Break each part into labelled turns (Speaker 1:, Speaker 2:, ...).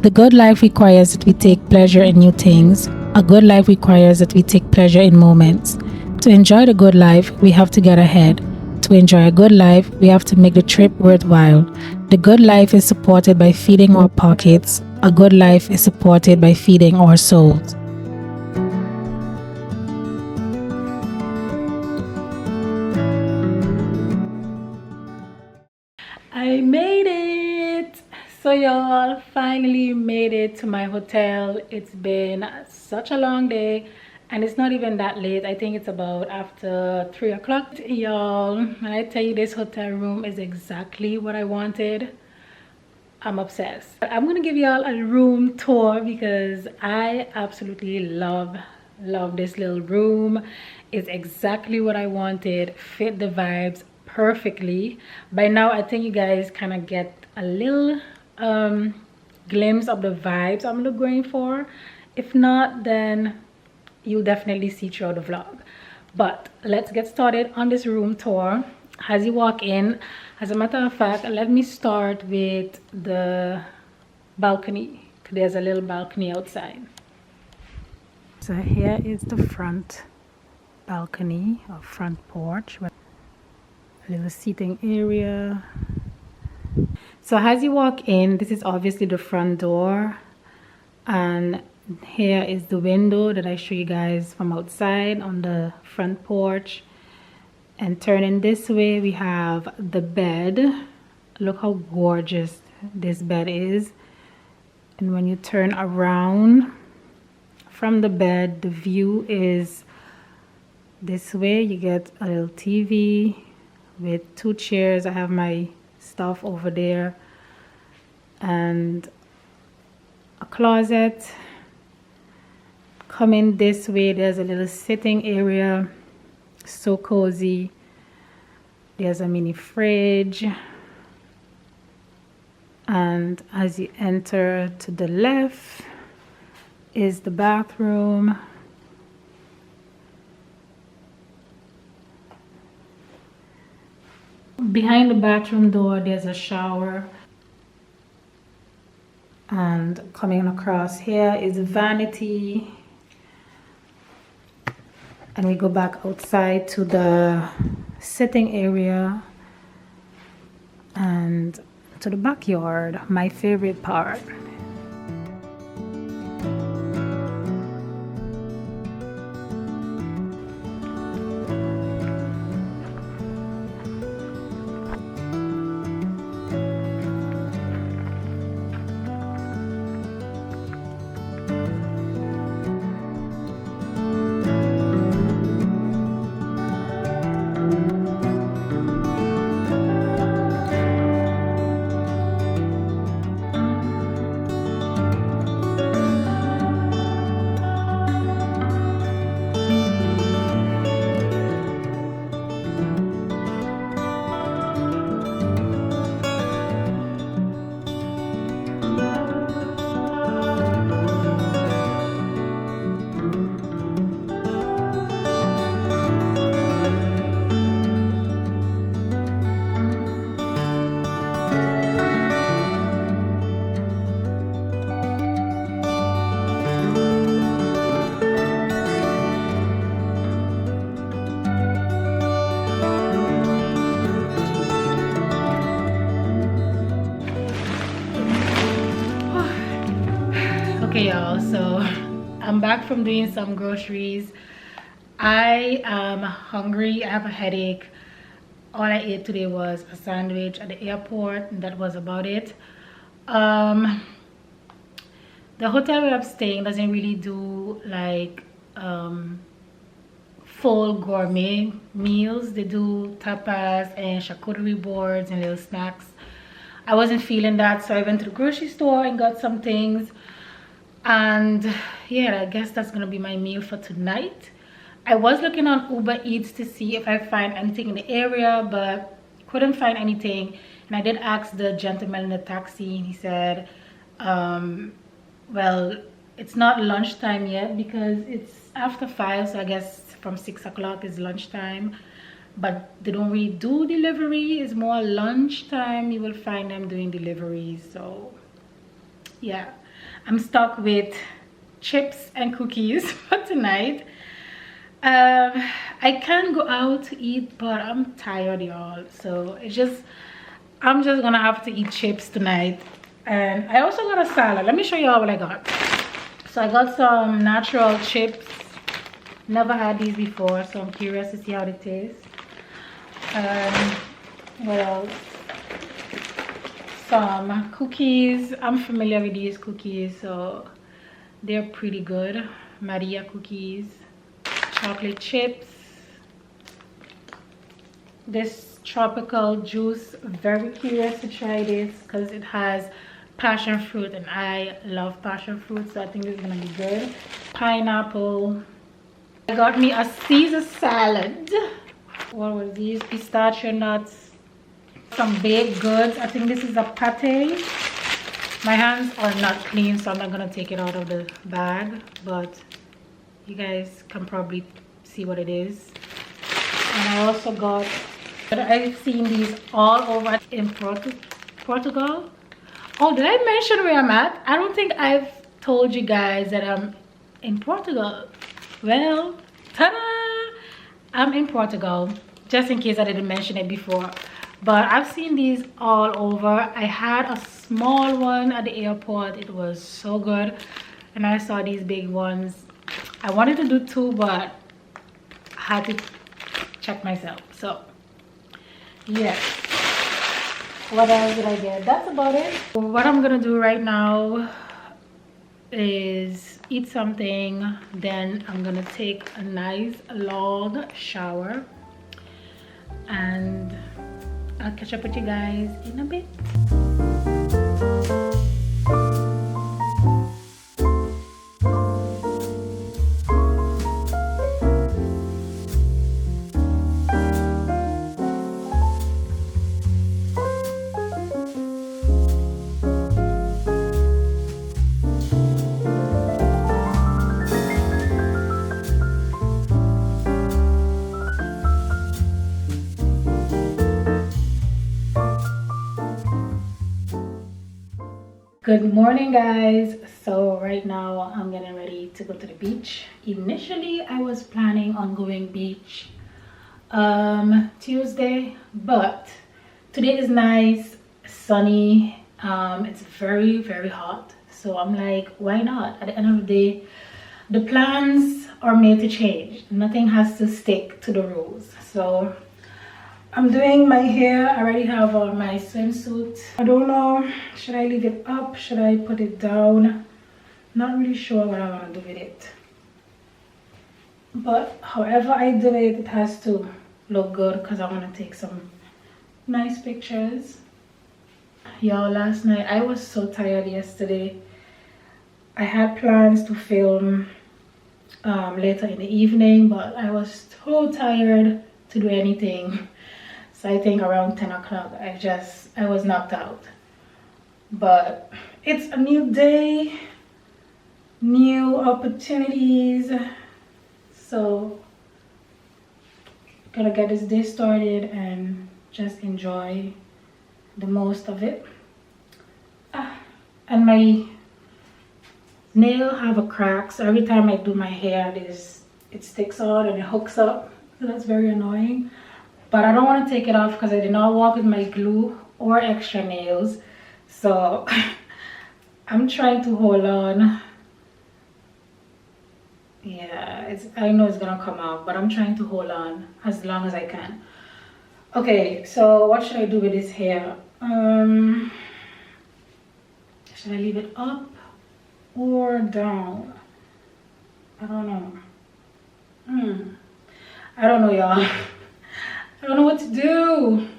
Speaker 1: The good life requires that we take pleasure in new things. A good life requires that we take pleasure in moments. To enjoy the good life, we have to get ahead. To enjoy a good life, we have to make the trip worthwhile. The good life is supported by feeding our pockets. A good life is supported by feeding our souls. I made it! So y'all, finally made it to my hotel. It's been such a long day and it's not even that late. I think it's about after 3 o'clock. Y'all, when I tell you this hotel room is exactly what I wanted, I'm obsessed. I'm gonna give y'all a room tour because I absolutely love this little room. It's exactly what I wanted, fit the vibes perfectly. By now I think you guys kind of get a little glimpse of the vibes I'm going for. If not, then you'll definitely see throughout the vlog. But let's get started on this room tour. As you walk in, as a matter of fact, let me start with the balcony. There's a little balcony outside. So here is the front balcony or front porch, a little seating area. So as you walk in, this is obviously the front door, and here is the window that I show you guys from outside on the front porch. And turning this way, we have the bed. Look how gorgeous this bed is. And when you turn around from the bed, the view is this way. You get a little TV with 2 chairs. I have my stuff over there and a closet. Coming this way, there's a little sitting area, so cozy. There's a mini fridge, and as you enter to the left is the bathroom. Behind the bathroom door there's a shower, and coming across here is a vanity. And we go back outside to the sitting area and to the backyard, my favorite part. Okay y'all, so I'm back from doing some groceries. I am hungry. I have a headache. All I ate today was a sandwich at the airport, and that was about it. The hotel where I'm staying doesn't really do like full gourmet meals. They do tapas and charcuterie boards and little snacks. I wasn't feeling that, so I went to the grocery store and got some things. And yeah, I guess that's gonna be my meal for tonight. I was looking on Uber Eats to see if I find anything in the area, but couldn't find anything. And I did ask the gentleman in the taxi, and he said well, it's not lunchtime yet because it's after 5, so I guess from 6 o'clock is lunchtime. But they don't really do delivery. It's more lunchtime you will find them doing deliveries. So yeah, I'm stuck with chips and cookies for tonight. I can go out to eat, but I'm tired, y'all, so I'm just gonna have to eat chips tonight. And I also got a salad. Let me show y'all what I got. So I got some natural chips. Never had these before, so I'm curious to see how they taste. What else? Some cookies. I'm familiar with these cookies, so they're pretty good. Maria cookies. Chocolate chips. This tropical juice, very curious to try this because it has passion fruit and I love passion fruit, so I think this is gonna be good. Pineapple. I got me a Caesar salad. What were these? Pistachio nuts. Some baked goods. I think this is a pate. My hands are not clean, so I'm not gonna take it out of the bag, but you guys can probably see what it is. And I also got, I've seen these all over in Portugal. Oh, did I mention where I'm at? I don't think I've told you guys that I'm in Portugal. Well, ta-da! I'm in Portugal, just in case I didn't mention it before. But I've seen these all over. I had a small one at the airport. It was so good. And I saw these big ones. I wanted to do two, but I had to check myself. So, yes. What else did I get? That's about it. What I'm gonna do right now is eat something, then I'm gonna take a nice long shower, and I'll catch up with you guys in a bit. Good morning, guys. So right now I'm getting ready to go to the beach. Initially I was planning on going beach Tuesday, but today is nice, sunny. It's very hot, so I'm like, why not? At the end of the day, the plans are made to change. Nothing has to stick to the rules. So I'm doing my hair. I already have on my swimsuit. I don't know, should I leave it up? Should I put it down? Not really sure what I want to do with it. But however I do it, it has to look good because I want to take some nice pictures. Y'all, last night I was so tired yesterday. I had plans to film later in the evening, but I was too tired to do anything. So I think around 10 o'clock I was knocked out. But it's a new day, new opportunities, so gonna get this day started and just enjoy the most of it. And my nail have a crack, so every time I do my hair it sticks out and it hooks up, so that's very annoying. But I don't want to take it off because I did not walk with my glue or extra nails. So I'm trying to hold on. Yeah, I know it's gonna come out, but I'm trying to hold on as long as I can. Okay, so what should I do with this hair? Should I leave it up or down? I don't know. I don't know, y'all. I don't know what to do.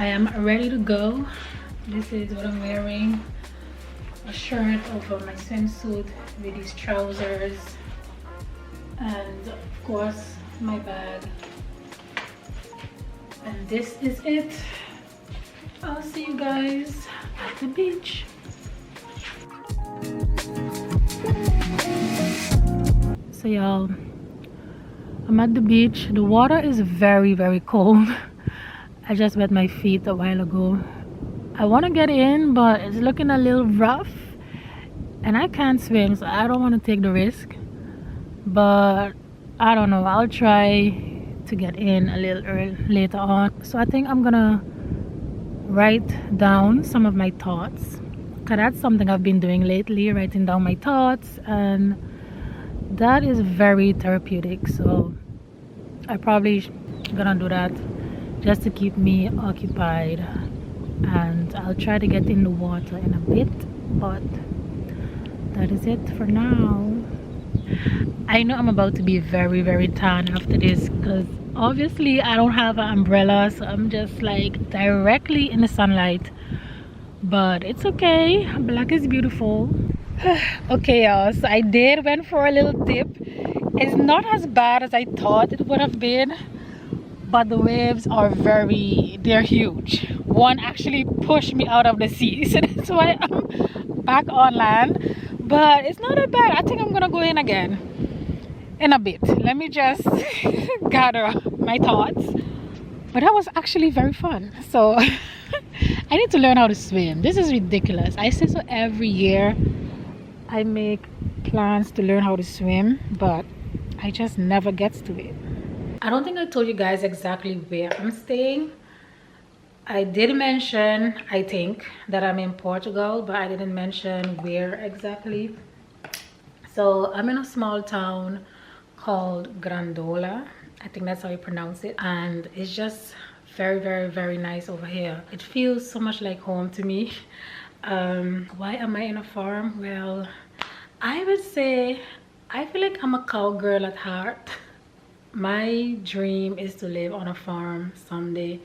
Speaker 1: I am ready to go. This is what I'm wearing. A shirt over my swimsuit with these trousers. And of course, my bag. And this is it. I'll see you guys at the beach. So y'all, I'm at the beach. The water is very, very cold. I just wet my feet a while ago. I want to get in, but it's looking a little rough. And I can't swim, so I don't want to take the risk. But I don't know. I'll try to get in a little later on. So I think I'm gonna write down some of my thoughts. Cause that's something I've been doing lately, writing down my thoughts, and that is very therapeutic. So I probably gonna do that just to keep me occupied. And I'll try to get in the water in a bit, but that is it for now. I know I'm about to be very, very tan after this because obviously I don't have an umbrella, so I'm just like directly in the sunlight, but it's okay. Black is beautiful. Okay y'all, so I went for a little dip. It's not as bad as I thought it would have been, but the waves are they're huge. One actually pushed me out of the sea, so that's why I'm back on land. But it's not that bad. I think I'm gonna go in again in a bit. Let me just gather my thoughts. But that was actually very fun. So I need to learn how to swim. This is ridiculous. I say so every year. I make plans to learn how to swim, but I just never get to it. I don't think I told you guys exactly where I'm staying. I did mention, I think, that I'm in Portugal, but I didn't mention where exactly. So I'm in a small town called Grandola. I think that's how you pronounce it. And it's just very, very, very nice over here. It feels so much like home to me. Why am I in a farm? Well, I would say I feel like I'm a cowgirl at heart. My dream is to live on a farm someday.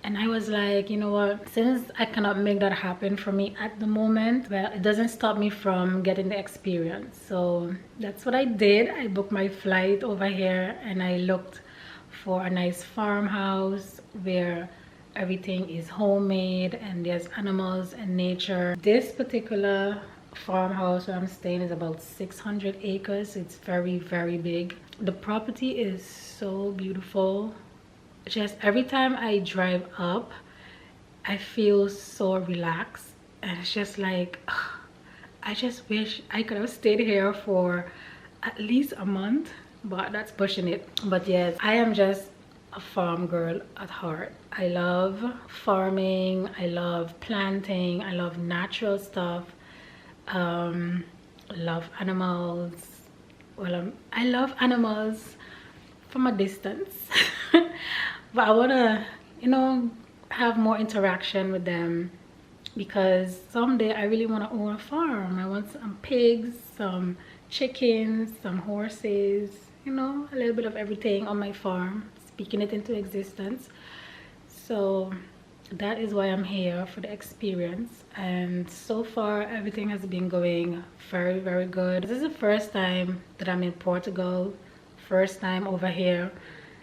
Speaker 1: And I was like, you know what, since I cannot make that happen for me at the moment, well, it doesn't stop me from getting the experience. So that's what I did. I booked my flight over here and I looked for a nice farmhouse where everything is homemade and there's animals and nature. This particular farmhouse where I'm staying is about 600 acres. It's very, very big. The property is so beautiful. Just every time I drive up, I feel so relaxed, and it's just like I just wish I could have stayed here for at least a month, but that's pushing it. But yes, I am just a farm girl at heart. I love farming, I love planting, I love natural stuff. Love animals. Well, I love animals from a distance. But I want to, you know, have more interaction with them, because someday I really want to own a farm. I want some pigs, some chickens, some horses, you know, a little bit of everything on my farm, speaking it into existence. So that is why I'm here, for the experience. And so far everything has been going very, very good. This is the first time that I'm in Portugal, first time over here.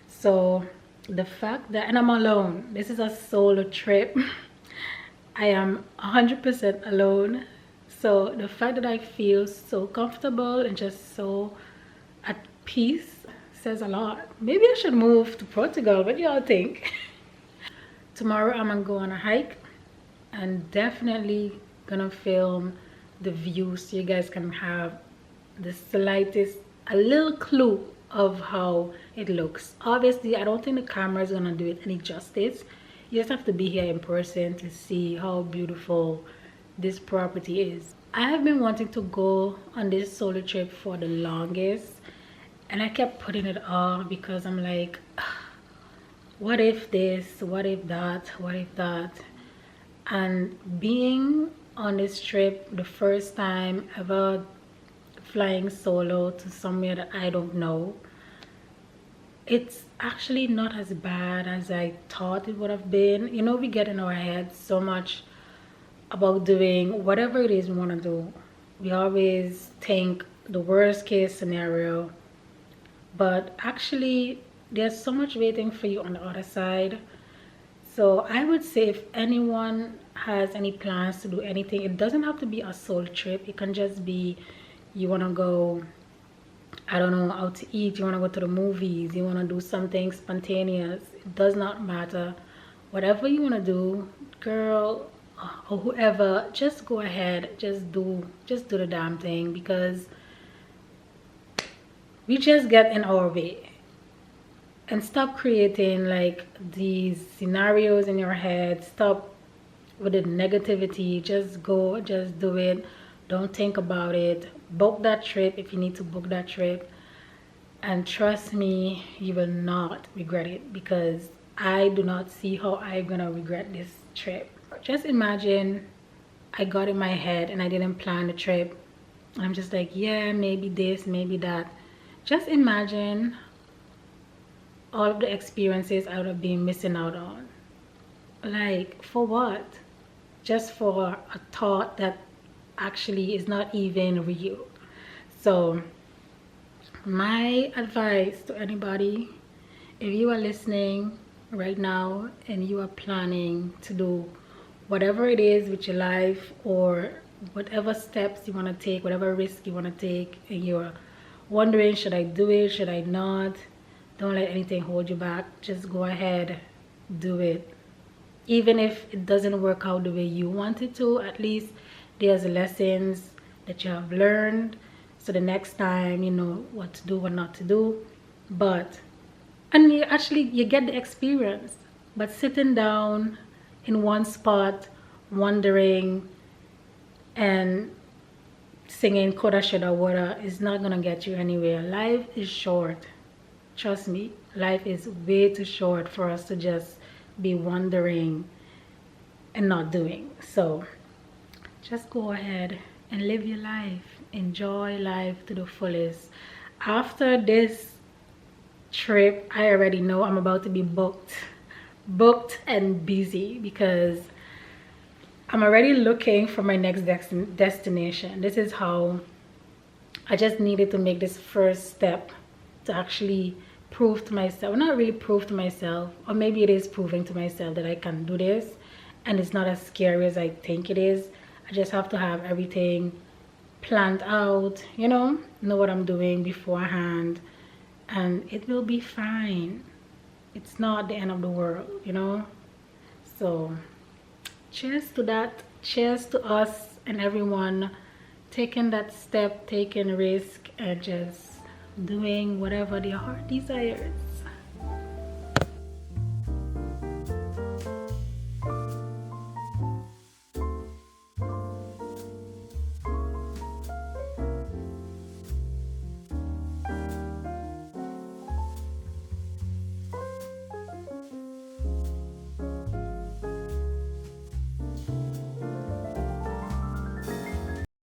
Speaker 1: So the fact that, and I'm alone, this is a solo trip. I am 100% alone. So the fact that I feel so comfortable and just so at peace says a lot. Maybe I should move to Portugal. What do y'all think? Tomorrow I'm gonna go on a hike and definitely gonna film the view so you guys can have the slightest, a little clue of how it looks. Obviously I don't think the camera is gonna do it any justice. You just have to be here in person to see how beautiful this property is. I have been wanting to go on this solo trip for the longest, and I kept putting it off because I'm like, what if this, what if that, what if that. And being on this trip, the first time ever flying solo to somewhere that I don't know, it's actually not as bad as I thought it would have been. You know, we get in our heads so much about doing whatever it is we want to do. We always think the worst case scenario, but actually there's so much waiting for you on the other side. So I would say if anyone has any plans to do anything, it doesn't have to be a solo trip. It can just be you want to go, I don't know, out to eat, you want to go to the movies, you want to do something spontaneous. It does not matter. Whatever you want to do, girl or whoever, just go ahead, just do the damn thing, because we just get in our way. And stop creating like these scenarios in your head. Stop with the negativity. Just go, just do it. Don't think about it. Book that trip if you need to book that trip, and trust me, you will not regret it, because I do not see how I'm gonna regret this trip. Just imagine I got in my head and I didn't plan the trip. I'm just like, yeah, maybe this, maybe that. Just imagine all of the experiences I would have been missing out on. Like, for what? Just for a thought that actually is not even real. So my advice to anybody, if you are listening right now and you are planning to do whatever it is with your life, or whatever steps you want to take, whatever risk you want to take, and you're wondering, should I do it, should I not, don't let anything hold you back. Just go ahead, do it. Even if it doesn't work out the way you want it to, at least there's lessons that you have learned, so the next time you know what to do, what not to do. And you get the experience. But sitting down in one spot wondering and singing coulda shoulda woulda is not gonna get you anywhere. Life is short. Trust me, life is way too short for us to just be wondering and not doing. So just go ahead and live your life. Enjoy life to the fullest. After this trip, I already know I'm about to be booked and busy, because I'm already looking for my next destination. This is how I just needed to make this first step to actually prove to myself, not really prove to myself, or maybe it is proving to myself that I can do this, and it's not as scary as I think it is. I just have to have everything planned out, you know what I'm doing beforehand, and it will be fine. It's not the end of the world, So cheers to that. Cheers to us and everyone taking that step, taking risk, and just doing whatever their heart desires.